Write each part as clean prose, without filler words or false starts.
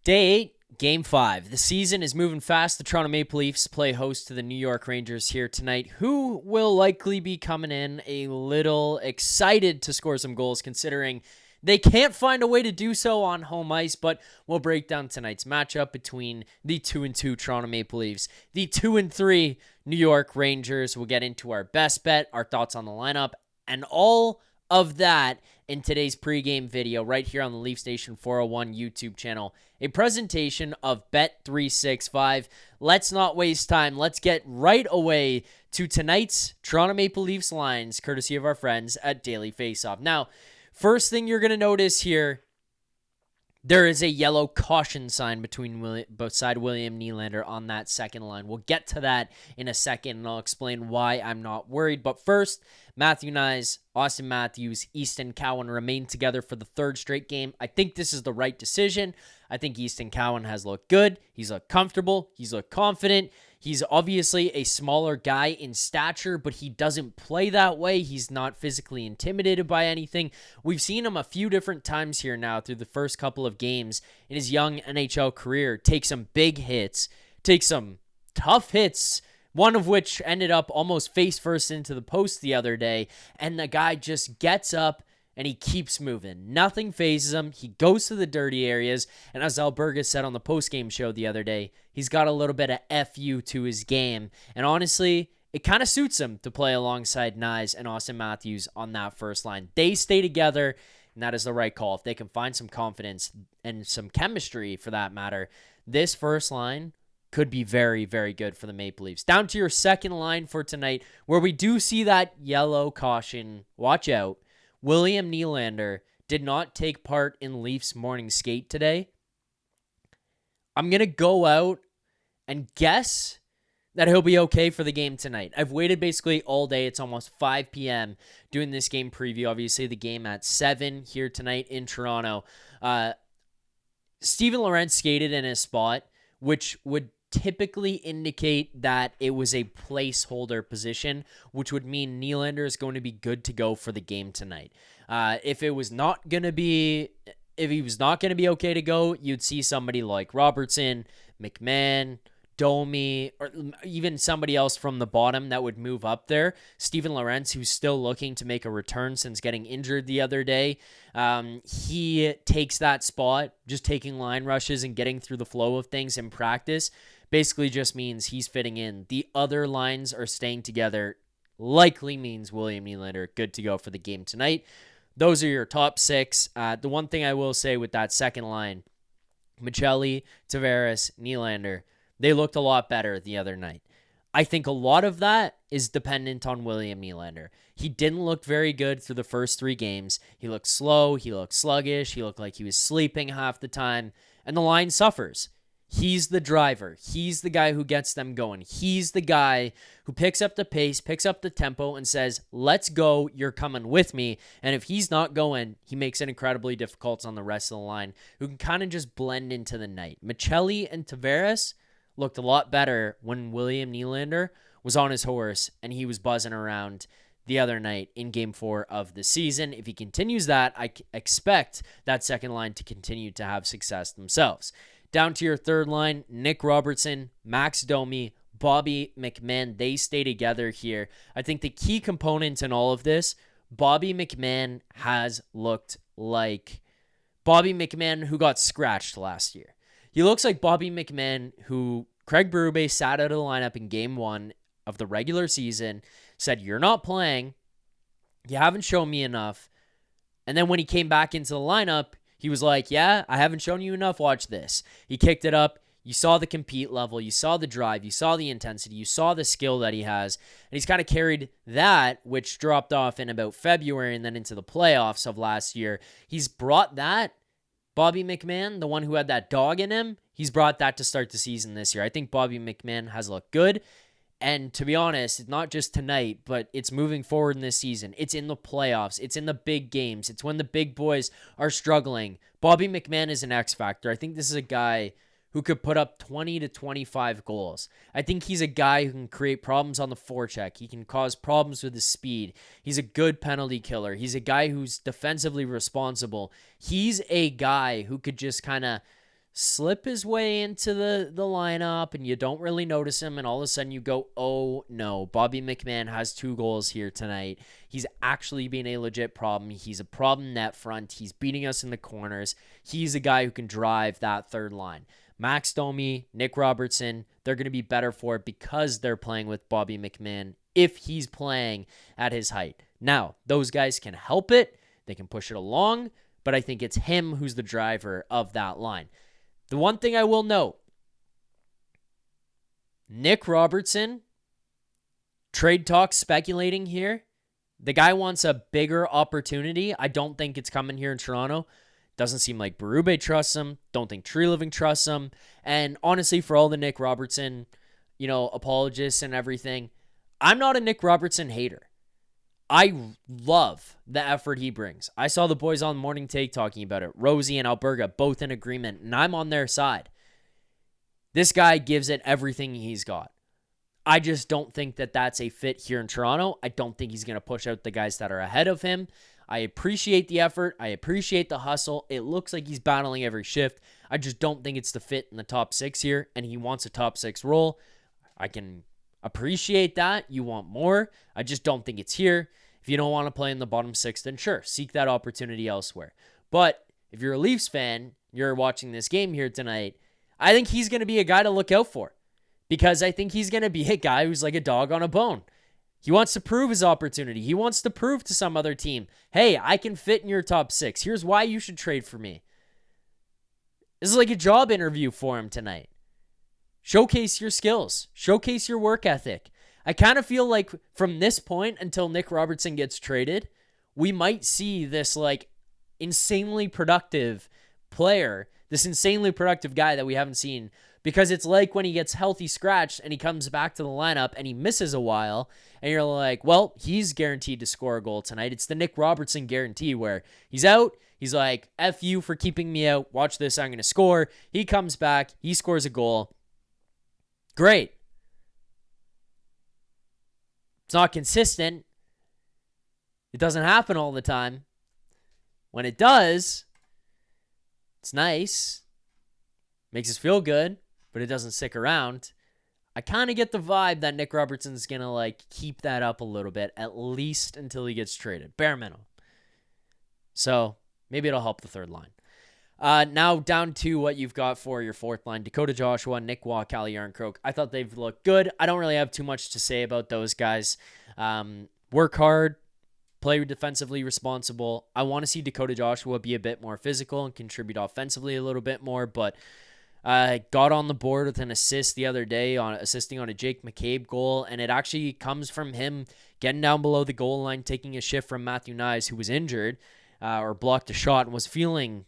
Day 8, Game 5. The season is moving fast. The Toronto Maple Leafs play host to the New York Rangers here tonight, who will likely be coming in a little excited to score some goals, considering they can't find a way to do so on home ice. But we'll break down tonight's matchup between the 2-2 Toronto Maple Leafs, the 2-3 New York Rangers. We'll get into our best bet, our thoughts on the lineup, and all of that in today's pregame video right here on the Leaf Station 401 YouTube channel, a presentation of Bet365. Let's not waste time. Let's get right away to tonight's Toronto Maple Leafs lines, courtesy of our friends at Daily Faceoff. Now, first thing you're going to notice here, there is a yellow caution sign beside William Nylander on that second line. We'll get to that in a second, and I'll explain why I'm not worried. But first, Matthews-Knies, Auston Matthews, Easton Cowan remain together for the third straight game. I think this is the right decision. I think Easton Cowan has looked good. He's looked comfortable. He's looked confident. He's obviously a smaller guy in stature, but he doesn't play that way. He's not physically intimidated by anything. We've seen him a few different times here now through the first couple of games in his young NHL career take some big hits, take some tough hits, one of which ended up almost face first into the post the other day, and the guy just gets up and he keeps moving. Nothing phases him. He goes to the dirty areas, and as Alberga said on the postgame show the other day, he's got a little bit of FU to his game, and honestly, it kind of suits him to play alongside Knies and Auston Matthews on that first line. They stay together, and that is the right call. If they can find some confidence and some chemistry, for that matter, this first line could be very, very good for the Maple Leafs. Down to your second line for tonight, where we do see that yellow caution. Watch out. William Nylander did not take part in Leafs morning skate today. I'm going to go out and guess that he'll be okay for the game tonight. I've waited basically all day. It's almost 5 p.m. doing this game preview. Obviously, the game at 7 here tonight in Toronto. Steven Lorentz skated in his spot, which would typically indicate that it was a placeholder position, which would mean Nylander is going to be good to go for the game tonight. If he was not going to be okay to go, you'd see somebody like Robertson, McMann, Domi, or even somebody else from the bottom that would move up there. Steven Lorentz, who's still looking to make a return since getting injured the other day, he takes that spot. Just taking line rushes and getting through the flow of things in practice basically just means he's fitting in. The other lines are staying together, likely means William Nylander good to go for the game tonight. Those are your top 6. The one thing I will say with that second line, Maccelli, Tavares, Nylander, they looked a lot better the other night. I think a lot of that is dependent on William Nylander. He didn't look very good through the first 3 games. He looked slow. He looked sluggish. He looked like he was sleeping half the time. And the line suffers. He's the driver. He's the guy who gets them going. He's the guy who picks up the pace, picks up the tempo, and says, let's go, you're coming with me. And if he's not going, he makes it incredibly difficult on the rest of the line, who can kind of just blend into the night. Maccelli and Tavares looked a lot better when William Nylander was on his horse and he was buzzing around the other night in Game 4 of the season. If he continues that, I expect that second line to continue to have success themselves. Down to your third line, Nick Robertson, Max Domi, Bobby McMann, they stay together here. I think the key components in all of this, Bobby McMann has looked like Bobby McMann who got scratched last year. He looks like Bobby McMann who Craig Berube sat out of the lineup in Game 1 of the regular season, said, you're not playing, you haven't shown me enough. And then when he came back into the lineup, he was like, yeah, I haven't shown you enough. Watch this. He kicked it up. You saw the compete level. You saw the drive. You saw the intensity. You saw the skill that he has. And he's kind of carried that, which dropped off in about February and then into the playoffs of last year. He's brought that, Bobby McMann, the one who had that dog in him, he's brought that to start the season this year. I think Bobby McMann has looked good. And to be honest, it's not just tonight, but it's moving forward in this season. It's in the playoffs. It's in the big games. It's when the big boys are struggling. Bobby McMann is an X factor. I think this is a guy who could put up 20 to 25 goals. I think he's a guy who can create problems on the forecheck. He can cause problems with his speed. He's a good penalty killer. He's a guy who's defensively responsible. He's a guy who could just kind of slip his way into the lineup and you don't really notice him, and all of a sudden you go, oh no, Bobby McMann has 2 goals here tonight. He's actually being a legit problem. He's a problem net front. He's beating us in the corners. He's a guy who can drive that third line. Max Domi, Nick Robertson, they're going to be better for it because they're playing with Bobby McMann if he's playing at his height. Now, those guys can help it. They can push it along, but I think it's him who's the driver of that line. The one thing I will note, Nick Robertson, trade talk speculating here. The guy wants a bigger opportunity. I don't think it's coming here in Toronto. Doesn't seem like Berube trusts him. Don't think Tree Living trusts him. And honestly, for all the Nick Robertson, apologists and everything, I'm not a Nick Robertson hater. I love the effort he brings. I saw the boys on Morning Take talking about it. Rosie and Alberga both in agreement, and I'm on their side. This guy gives it everything he's got. I just don't think that that's a fit here in Toronto. I don't think he's going to push out the guys that are ahead of him. I appreciate the effort. I appreciate the hustle. It looks like he's battling every shift. I just don't think it's the fit in the top 6 here, and he wants a top 6 role. I can appreciate that. You want more. I just don't think it's here. If you don't want to play in the bottom 6, then sure, seek that opportunity elsewhere. But if you're a Leafs fan, you're watching this game here tonight, I think he's going to be a guy to look out for because I think he's going to be a guy who's like a dog on a bone. He wants to prove his opportunity. He wants to prove to some other team, hey, I can fit in your top 6. Here's why you should trade for me. This is like a job interview for him tonight. Showcase your skills. Showcase your work ethic. I kind of feel like from this point until Nick Robertson gets traded, we might see this like insanely productive player, this insanely productive guy that we haven't seen, because it's like when he gets healthy scratched and he comes back to the lineup and he misses a while and you're like, well, he's guaranteed to score a goal tonight. It's the Nick Robertson guarantee where he's out. He's like, F you for keeping me out. Watch this. I'm going to score. He comes back. He scores a goal. Great. It's not consistent. It doesn't happen all the time. When it does, it's nice. Makes us feel good, but it doesn't stick around. I kind of get the vibe that Nick Robertson's going to keep that up a little bit, at least until he gets traded. Bare minimum. So maybe it'll help the third line. Now down to what you've got for your fourth line. Dakota Joshua, Nick Waugh, Calle Yarncroke. I thought they've looked good. I don't really have too much to say about those guys. Work hard, play defensively responsible. I want to see Dakota Joshua be a bit more physical and contribute offensively a little bit more, but got on the board with an assist the other day on assisting on a Jake McCabe goal, and it actually comes from him getting down below the goal line, taking a shift from Matthews-Knies, who was injured or blocked a shot and was feeling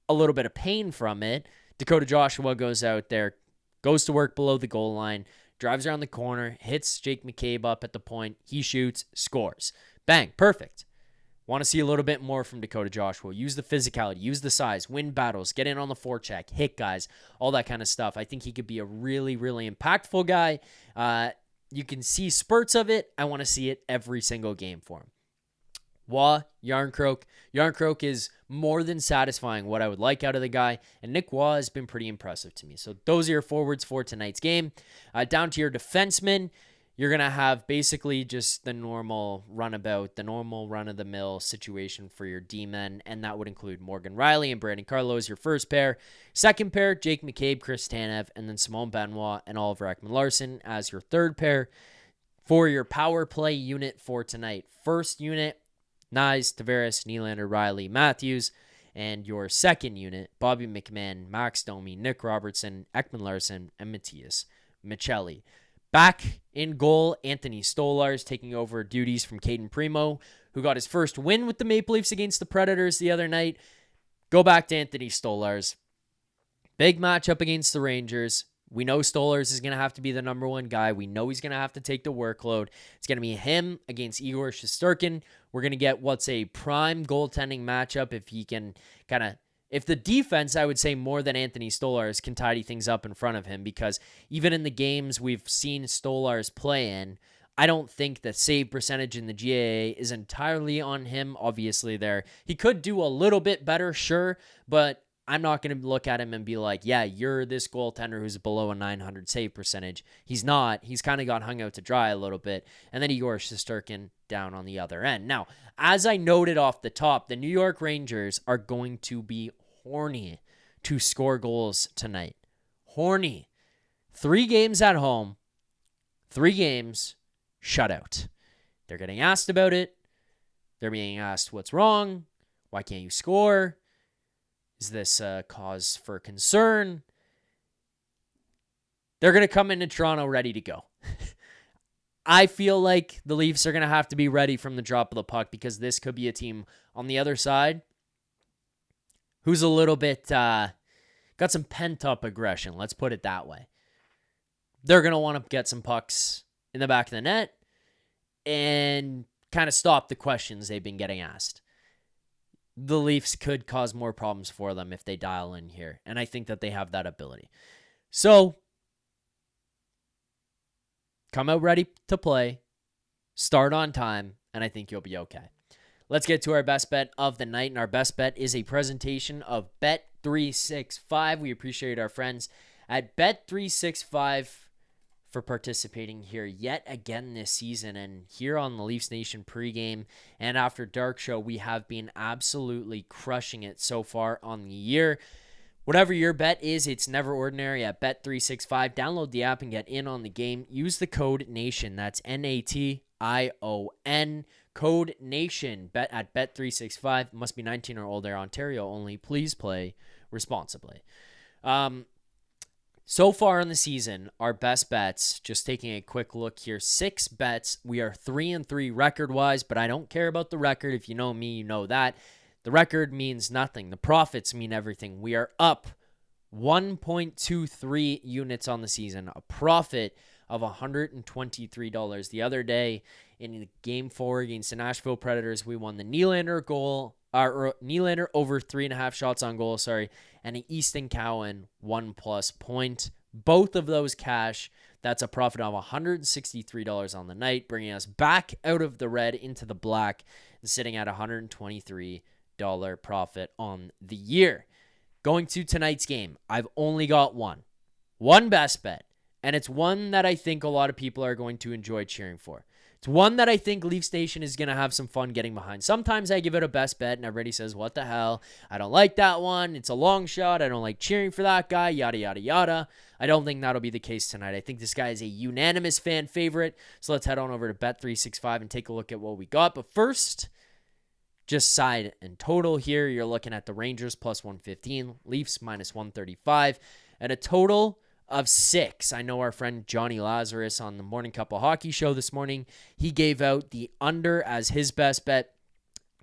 a little bit of pain from it. Dakota Joshua goes out there, goes to work below the goal line, drives around the corner, hits Jake McCabe up at the point, he shoots, scores. Bang, perfect. Want to see a little bit more from Dakota Joshua. Use the physicality, use the size, win battles, get in on the forecheck, hit guys, all that kind of stuff. I think he could be a really, really impactful guy. You can see spurts of it. I want to see it every single game for him. Waugh, Yarncroke. Yarncroke is more than satisfying what I would like out of the guy, and Nick Waugh has been pretty impressive to me. So those are your forwards for tonight's game. Down to your defensemen, you're going to have basically just the normal runabout, the normal run-of-the-mill situation for your D-men, and that would include Morgan Riley and Brandon Carlo as your first pair. Second pair, Jake McCabe, Chris Tanev, and then Simone Benoit and Oliver Ekman-Larsson as your third pair. For your power play unit for tonight, first unit, Nylander-Tavares, Nylander, Riley, Matthews, and your second unit, Bobby McMann, Max Domi, Nick Robertson, Ekman-Larsson, and Matthews-Knies-Cowan. Back in goal, Anthony Stolarz taking over duties from Caden Primo, who got his first win with the Maple Leafs against the Predators the other night. Go back to Anthony Stolarz. Big matchup against the Rangers. We know Stolarz is going to have to be the number one guy. We know he's going to have to take the workload. It's going to be him against Igor Shesterkin. We're going to get what's a prime goaltending matchup if he can if the defense, I would say more than Anthony Stolarz, can tidy things up in front of him, because even in the games we've seen Stolarz play in, I don't think the save percentage in the GAA is entirely on him. Obviously he could do a little bit better, sure, but I'm not going to look at him and be like, yeah, you're this goaltender who's below a 900 save percentage. He's not. He's kind of got hung out to dry a little bit. And then Igor Shesterkin down on the other end. Now, as I noted off the top, the New York Rangers are going to be horny to score goals tonight. Horny. 3 games at home, 3 games shutout. They're getting asked about it. They're being asked what's wrong. Why can't you score? Is this a cause for concern? They're going to come into Toronto ready to go. I feel like the Leafs are going to have to be ready from the drop of the puck because this could be a team on the other side who's a little bit got some pent-up aggression. Let's put it that way. They're going to want to get some pucks in the back of the net and kind of stop the questions they've been getting asked. The Leafs could cause more problems for them if they dial in here, and I think that they have that ability. So, come out ready to play, start on time, and I think you'll be okay. Let's get to our best bet of the night, and our best bet is a presentation of Bet365. We appreciate our friends at Bet365 for participating here yet again this season. And here on the Leafs Nation pregame and after dark show, we have been absolutely crushing it so far on the year. Whatever your bet is, it's never ordinary at Bet365. Download the app and get in on the game. Use the code NATION. That's NATION. Code NATION at Bet365. Must be 19 or older. Ontario only. Please play responsibly. So far in the season, our best bets, just taking a quick look here, 6 bets. We are 3-3 record-wise, but I don't care about the record. If you know me, you know that. The record means nothing. The profits mean everything. We are up 1.23 units on the season, a profit of $123. The other day in the game 4 against the Nashville Predators, we won the Nylander Nylander over 3.5 shots on goal, and an Easton Cowan 1+ point. Both of those cash. That's a profit of $163 on the night, bringing us back out of the red into the black and sitting at $123 profit on the year. Going to tonight's game, I've only got one best bet, and it's one that I think a lot of people are going to enjoy cheering for. It's one that I think Leafs Nation is going to have some fun getting behind. Sometimes I give it a best bet and everybody says, what the hell? I don't like that one. It's a long shot. I don't like cheering for that guy, yada, yada, yada. I don't think that'll be the case tonight. I think this guy is a unanimous fan favorite. So let's head on over to Bet365 and take a look at what we got. But first, just side and total here. You're looking at the Rangers plus 115, Leafs minus 135, and a total of 6. I know our friend Jonny Lazarus on the Morning Cup of Hockey show this morning, he gave out the under as his best bet.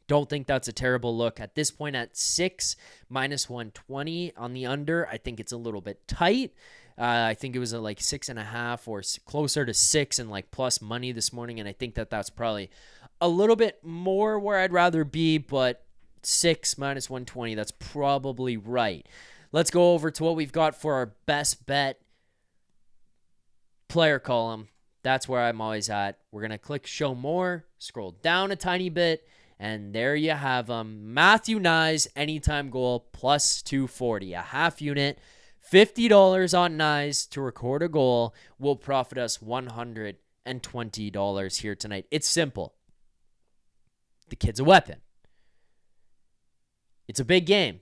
Don't think that's a terrible look. At this point at 6, minus 120 on the under, I think it's a little bit tight. I think it was like 6.5 or closer to 6 and like plus money this morning, and I think that that's probably a little bit more where I'd rather be, but 6 minus 120, that's probably right. Let's go over to what we've got for our best bet player column. That's where I'm always at. We're going to click show more, scroll down a tiny bit, and there you have them. Matthews-Knies anytime goal plus 240, a half unit. $50 on Knies to record a goal will profit us $120 here tonight. It's simple. The kid's a weapon. It's a big game.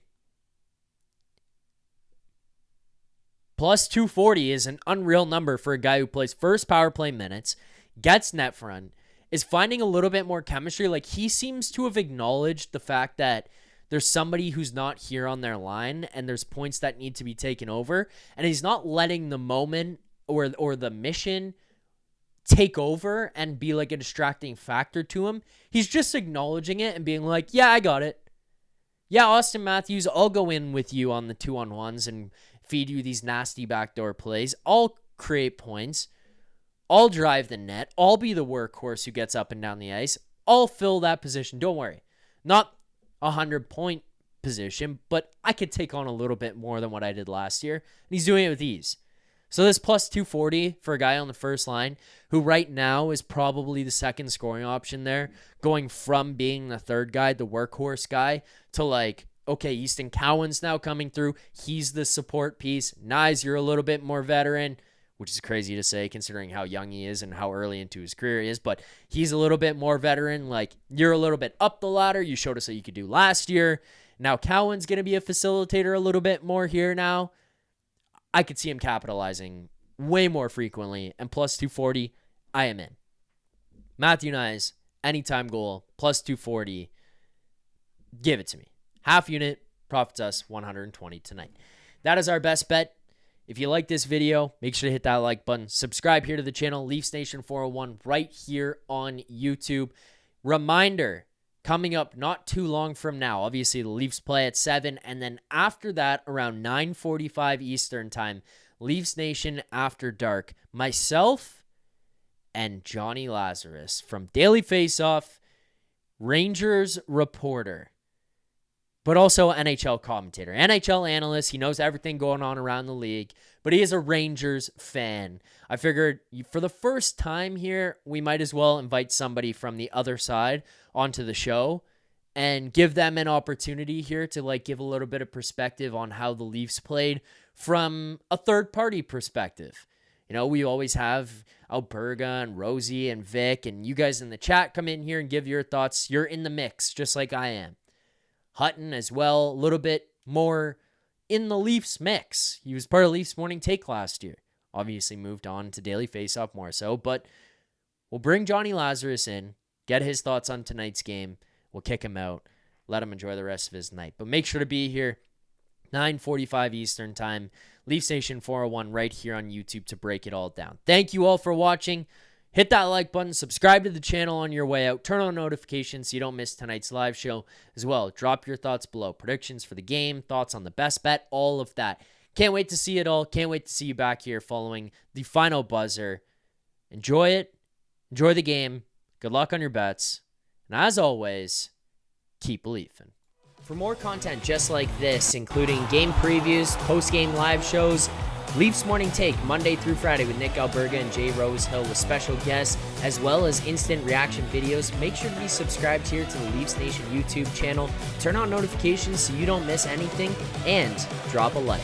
Plus 240 is an unreal number for a guy who plays first power play minutes, gets net front, is finding a little bit more chemistry. Like, he seems to have acknowledged the fact that there's somebody who's not here on their line and there's points that need to be taken over, and he's not letting the moment or the mission take over and be like a distracting factor to him. He's just acknowledging it and being like, yeah, I got it. Yeah, Auston Matthews, I'll go in with you on the 2-on-1s and feed you these nasty backdoor plays. I'll create points. I'll drive the net. I'll be the workhorse who gets up and down the ice. I'll fill that position. Don't worry. Not a 100-point position, but I could take on a little bit more than what I did last year. And he's doing it with ease. So this plus 240 for a guy on the first line who right now is probably the second scoring option there, going from being the third guy, the workhorse guy, to like okay, Easton Cowan's now coming through. He's the support piece. Knies, you're a little bit more veteran, which is crazy to say considering how young he is and how early into his career he is, but he's a little bit more veteran. Like, you're a little bit up the ladder. You showed us what you could do last year. Now Cowan's going to be a facilitator a little bit more here now. I could see him capitalizing way more frequently, and plus 240, I am in. Matthews-Knies, anytime goal, plus 240. Give it to me. Half unit, profits us 120 tonight. That is our best bet. If you like this video, make sure to hit that like button. Subscribe here to the channel, Leafs Nation 401, right here on YouTube. Reminder, coming up not too long from now, obviously the Leafs play at 7, and then after that, around 9:45 Eastern time, Leafs Nation After Dark. Myself and Jonny Lazarus from Daily Faceoff, Rangers reporter, but also NHL commentator, NHL analyst. He knows everything going on around the league, but he is a Rangers fan. I figured for the first time here, we might as well invite somebody from the other side onto the show and give them an opportunity here to like give a little bit of perspective on how the Leafs played from a third-party perspective. You know, we always have Alberga and Rosie and Vic, and you guys in the chat come in here and give your thoughts. You're in the mix, just like I am. Hutton as well, a little bit more in the Leafs mix. He was part of Leafs Morning Take last year. Obviously moved on to Daily Faceoff more so, but we'll bring Jonny Lazarus in, get his thoughts on tonight's game. We'll kick him out, let him enjoy the rest of his night. But make sure to be here, 9:45 Eastern time, Leafs Nation 401 right here on YouTube to break it all down. Thank you all for watching. Hit that like button, subscribe to the channel on your way out, turn on notifications so you don't miss tonight's live show as well. Drop your thoughts below, predictions for the game, thoughts on the best bet, all of that. Can't wait to see it all. Can't wait to see you back here following the final buzzer. Enjoy it. Enjoy the game. Good luck on your bets. And as always, keep believing. For more content just like this, including game previews, post-game live shows, Leafs Morning Take, Monday through Friday with Nick Alberga and Jay Rosehill with special guests, as well as instant reaction videos. Make sure to be subscribed here to the Leafs Nation YouTube channel. Turn on notifications so you don't miss anything, and drop a like.